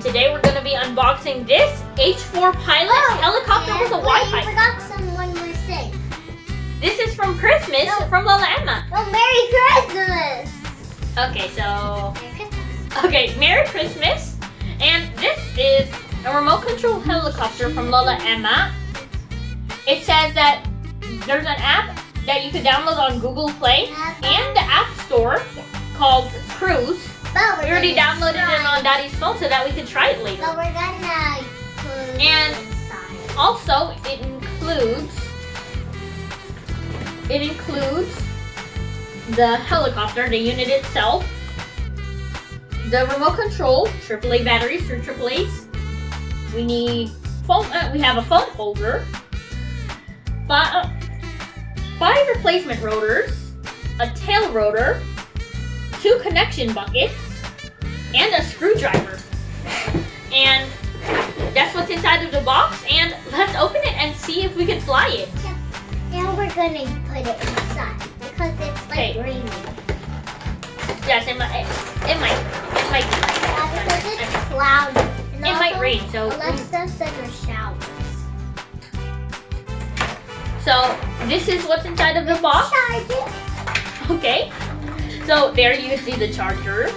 Today we're going to be unboxing this H4 pilot helicopter with a Wi-Fi. I forgot someone more thing. This is from Christmas from Lola Emma. Oh, Merry Christmas! Okay, so... Merry Christmas. Okay, Merry Christmas. And this is a remote control helicopter from Lola Emma. It says that there's an app that you can download on Google Play and the App Store called Cruise. We already downloaded it on Daddy's phone so that we could try it later. So we're gonna put and inside. Also, it includes the helicopter, the unit itself, the remote control, AAA batteries for AAAs. We need phone. We have a phone holder, 5 replacement rotors, a tail rotor, 2 connection buckets, and a screwdriver. And that's what's inside of the box. And let's open it and see if we can fly it. Now we're gonna put it inside because it's like raining. Yes, it might. Yeah, because it's cloudy. And It might rain, so Alexa said there's showers. So this is what's inside of the box. Charge it. Okay. So there you see the charger.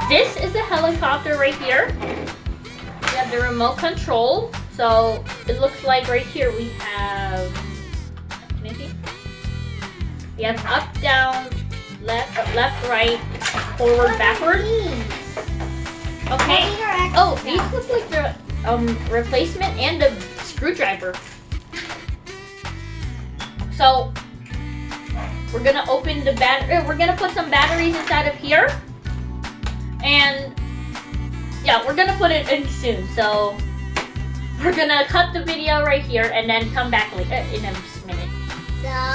This is the helicopter right here. We have the remote control. So it looks like right here we have, can I see? We have up, down, left, right, forward, backward. Okay. Oh, these look like the replacement and the screwdriver. So we're gonna open the battery. We're gonna put some batteries inside of here. And yeah, we're gonna put it in soon. So we're gonna cut the video right here and then come back later in a minute.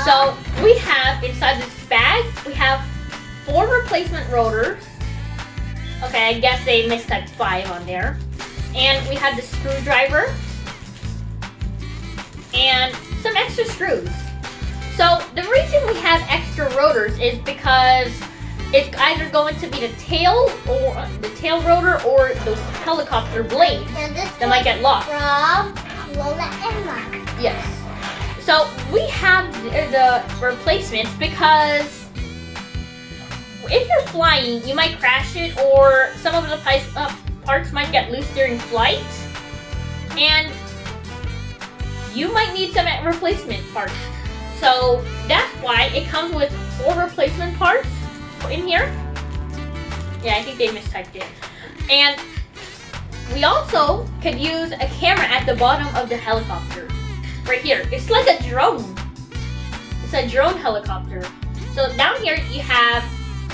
So we have inside this bag, we have 4 replacement rotors. Okay, I guess they missed like 5 on there. And we have the screwdriver and some extra screws. So the reason we have extra rotors is because it's either going to be the tail rotor or the helicopter blade that might get lost. From Lola Emma. Yes. So we have the replacements because if you're flying, you might crash it or some of the parts might get loose during flight. And you might need some replacement parts. So that's why it comes with 4 replacement parts in here. Yeah, I think they mistyped it. And we also could use a camera at the bottom of the helicopter. Right here. It's like a drone. It's a drone helicopter. So down here you have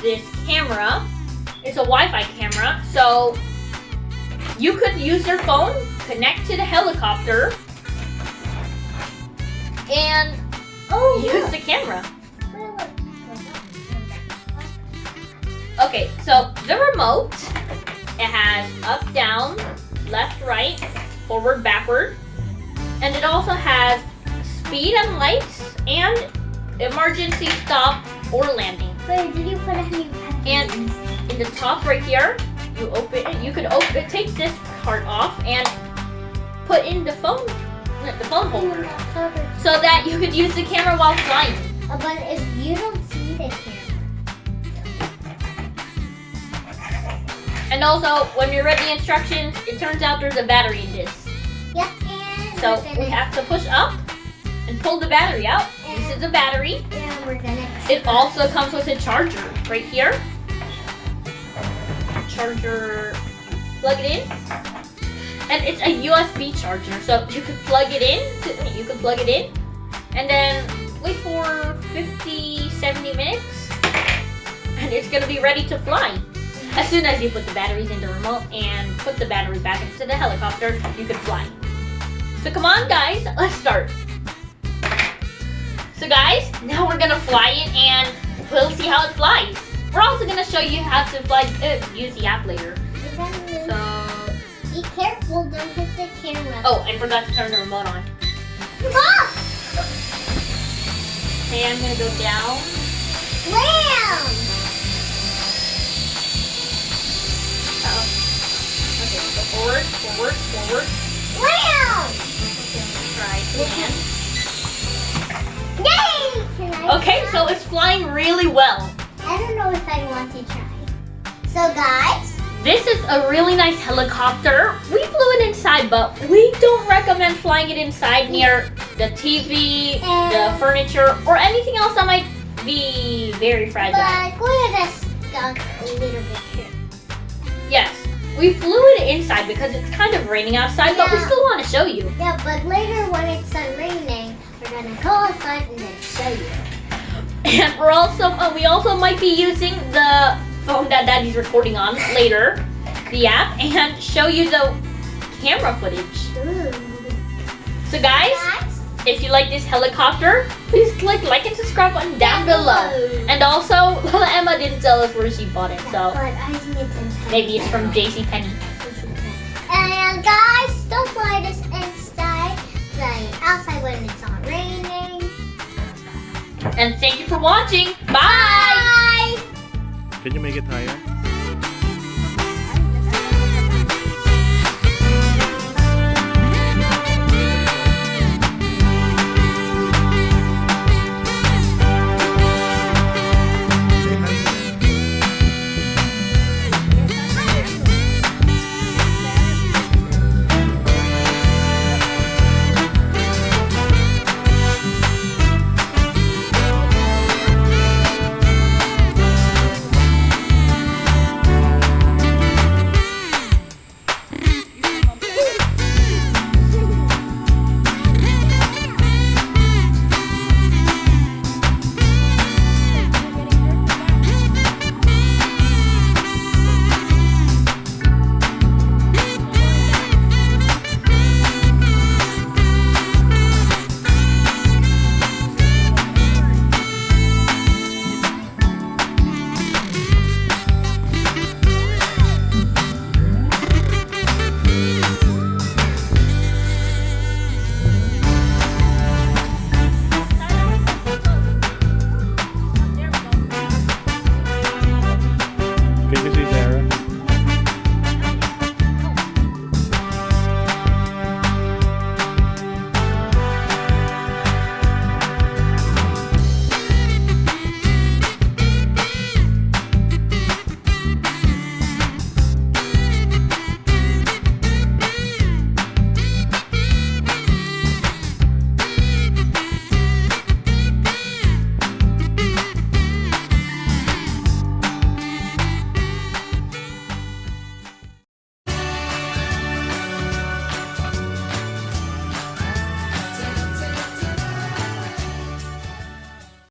this camera. It's a Wi-Fi camera. So you could use your phone, connect to the helicopter, and use the camera. Okay, so the remote, it has up, down, left, right, forward, backward, and it also has speed and lights and emergency stop or landing. Wait, did you put any? And in the top right here, you open it. You could take this part off and put in the phone holder, so that you could use the camera while flying. But if you don't see the camera. And also, when we read the instructions, it turns out there's a battery in this. Yep, and So we have to push up and pull the battery out. This is a battery. And we're gonna. It also comes with a charger right here. Charger, plug it in. And it's a USB charger, so you could plug it in. And then wait for 50-70 minutes, and it's gonna be ready to fly. As soon as you put the batteries in the remote and put the battery back into the helicopter, you can fly. So come on guys, let's start. So guys, now we're gonna fly it and we'll see how it flies. We're also gonna show you how to fly, use the app later. So, be careful, don't hit the camera. oh, I forgot to turn the remote on. Ah! Okay, I'm gonna go down. Wham! Okay, go forward, forward, forward. Wham! Try again. Yay! Can I Okay, try? so it's flying really well. I don't know if I want to try. So guys, This is a really nice helicopter. We flew it inside, but we don't recommend flying it inside near the TV, the furniture, or anything else that might be very fragile. but we're just stuck a little bit here. Yes, we flew it inside because it's kind of raining outside, but we Yeah. still want to show you. Yeah, but later when it's done raining, we're gonna go outside and then show you. And we also might be using the phone that Daddy's recording on later, the app, and show you the camera footage. Ooh. So guys, if you like this helicopter, please click like and subscribe button down below. And also, Emma didn't tell us where she bought it, so But I think it's inside. maybe it's from JCPenney. And guys, don't fly this inside. Fly it outside when it's not raining. And thank you for watching. Bye! Bye! Can you make it higher?